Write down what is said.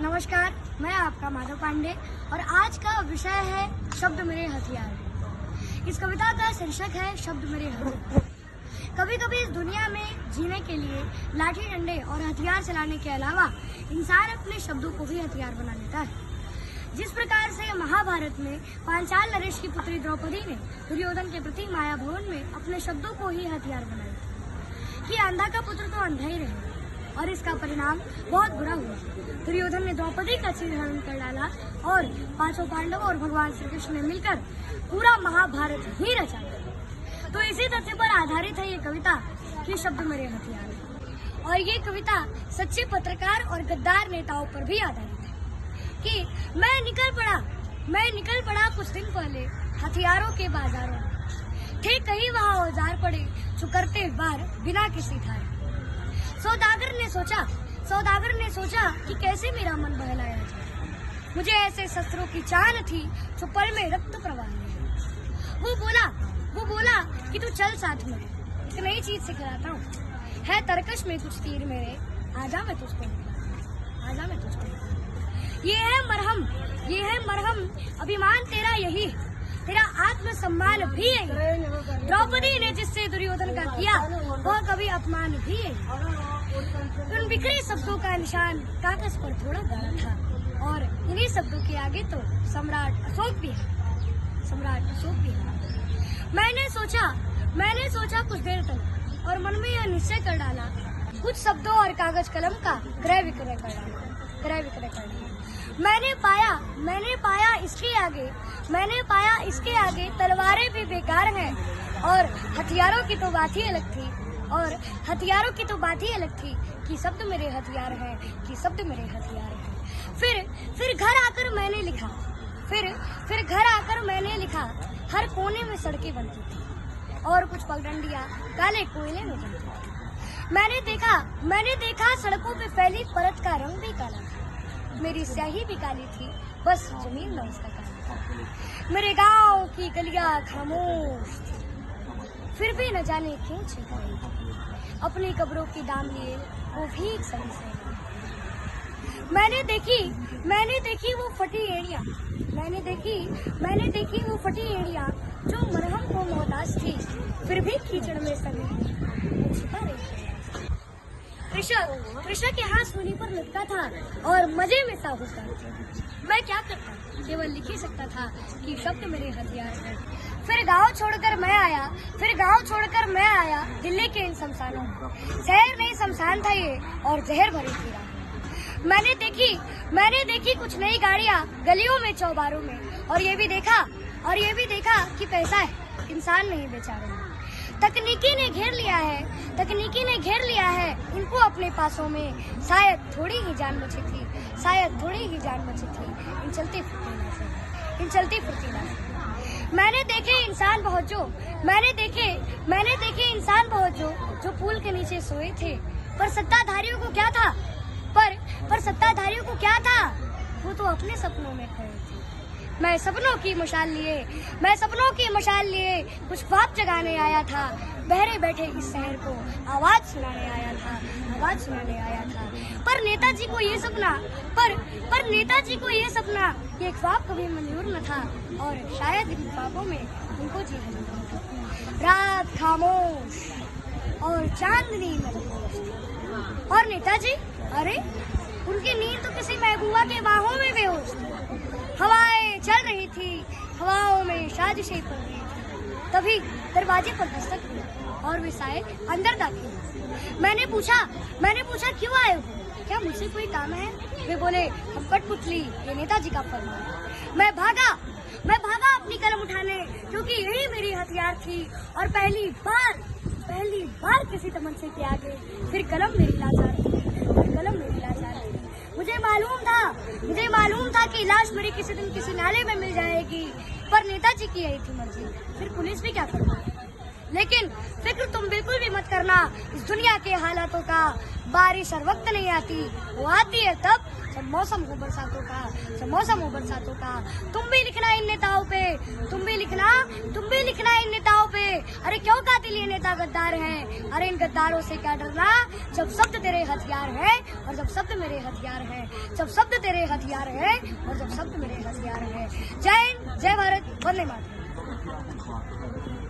नमस्कार, मैं आपका माधव पांडे और आज का विषय है शब्द मेरे हथियार। इस कविता का शीर्षक है शब्द मेरे हथियार। कभी कभी इस दुनिया में जीने के लिए लाठी डंडे और हथियार चलाने के अलावा इंसान अपने शब्दों को भी हथियार बना लेता है। जिस प्रकार से महाभारत में पांचाल नरेश की पुत्री द्रौपदी ने दुर्योधन के प्रति माया भवन में अपने शब्दों को ही हथियार बनाया कि अंधा का पुत्र तो अंधा ही रहे, और इसका परिणाम बहुत बुरा हुआ। दुर्योधन ने द्रौपदी का सिर हरण कर डाला और पांचों पांडवों और भगवान श्री कृष्ण ने मिलकर पूरा महाभारत ही रचा। तो इसी तथ्य पर आधारित है ये कविता कि शब्द मेरे हथियार है। और ये कविता सच्चे पत्रकार और गद्दार नेताओं पर भी आधारित है कि मैं निकल पड़ा कुछ दिन पहले हथियारों के बाजारों में। थे कहीं वहाँ औजार पड़े जो करते वार बिना किसी थारे। सौदागर ने सोचा कि कैसे मेरा मन बहलाया जाए। मुझे ऐसे शस्त्रों की चाल थी जो पल में रक्त प्रवाह ले। वो बोला कि तू चल साथ में, एक नई चीज सिखलाता हूँ। है तरकश में कुछ तीर मेरे, आजा मैं तुझको। ये है मरहम, अभिमान तेरा यही, तेरा आत्मसम्मान भी यही। द्रौपदी ने जिससे दुर्योधन का किया वह कभी अपमान भी यही। उन बिखरे शब्दों का निशान कागज पर थोड़ा गाढ़ा था और इन्हीं शब्दों के आगे तो सम्राट अशोक भी है। मैंने सोचा कुछ देर तक और मन में यह निश्चय कर डाला, कुछ शब्दों और कागज कलम का क्रय विक्रय कर डाला। मैंने पाया इसके आगे तलवारें भी बेकार हैं और हथियारों की तो बात ही अलग थी कि शब्द मेरे हथियार हैं, फिर घर आकर मैंने लिखा हर कोने में सड़कें बनती थी और कुछ पगडंडियां काले कोयले में जलती थी। मैंने देखा सड़कों पे फैली परत का रंग भी काला था। मेरी स्याही भी काली थी, बस जमीन न उसका काला था। मेरे गांव की गलियां खामोश थी, फिर भी न जाने क्यों छेका रही थी। अपनी कब्रों की दाम लिए वो भी सही से मैंने देखी वो फटी एड़ियां जो मरहम को मोहताज थी, फिर भी कीचड़ में सभी छिपा रही थी। कृषक यहाँ सूली पर लटका था और मजे में साहूकार थे। मैं क्या करता, केवल लिख ही सकता था कि शब्द मेरे हथियार हैं। फिर गांव छोड़कर मैं आया दिल्ली के इन शमशानों में। शहर नहीं शमशान था ये और जहर भरी थी राह। मैंने देखी कुछ नई गाड़ियां गलियों में चौबारों में, और ये भी देखा कि पैसा है, इंसान नहीं बेचारे। तकनीकी ने घेर लिया है इनको अपने पासों में। शायद थोड़ी ही जान बची थी इन चलती फुर्तीला से। मैंने देखे इंसान बहुत जो पुल के नीचे सोए थे, पर सत्ताधारियों को क्या था, वो तो अपने सपनों में खोए थे। मैं सपनों की मशाल लिए कुछ ख्वाब जगाने आया था। बहरे बैठे इस शहर को आवाज सुनाने आया था। पर नेताजी को ये सपना ये ख्वाब कभी मंजूर न था, और शायद इन ख्वाबों में उनको जीवन था। रात खामोश और चांदनी मदहोश, और नेताजी, अरे उनकी नींद तो किसी महबूबा के बाहों में बेहोश थी। हवाएं चल रही थी, हवाओं में साजिशें पड़ रही थी। तभी दरवाजे पर दस्तक हुई और वे शायद अंदर दाखिल हुए। मैंने पूछा क्यों आए हो, क्या मुझसे कोई काम है? वे बोले, हम कठपुतली, ये नेताजी का फरमान। मैं भागा अपनी कलम उठाने, क्योंकि यही मेरी हथियार थी। और पहली बार किसी तमंचे के आगे फिर कलम मेरी लाचार थी। मुझे मालूम था कि लाश मेरी किसी दिन किसी नाले में मिल जाएगी, पर नेताजी की यही थी मर्जी, फिर पुलिस भी क्या करती। लेकिन फिक्र तुम बिल्कुल भी मत करना इस दुनिया के हालातों का। बारिश हर वक्त नहीं आती, वो आती है तब जब मौसम हो बरसातों का। तुम भी लिखना इन नेताओं पे। अरे क्यों कातिल ये नेता गद्दार हैं? अरे इन गद्दारों से क्या डरना, जब शब्द तेरे हथियार हैं। और जब शब्द मेरे हथियार है, जब शब्द तेरे हथियार है और जब शब्द मेरे हथियार है। जय हिंद, जय भारत, वंदे मातरम।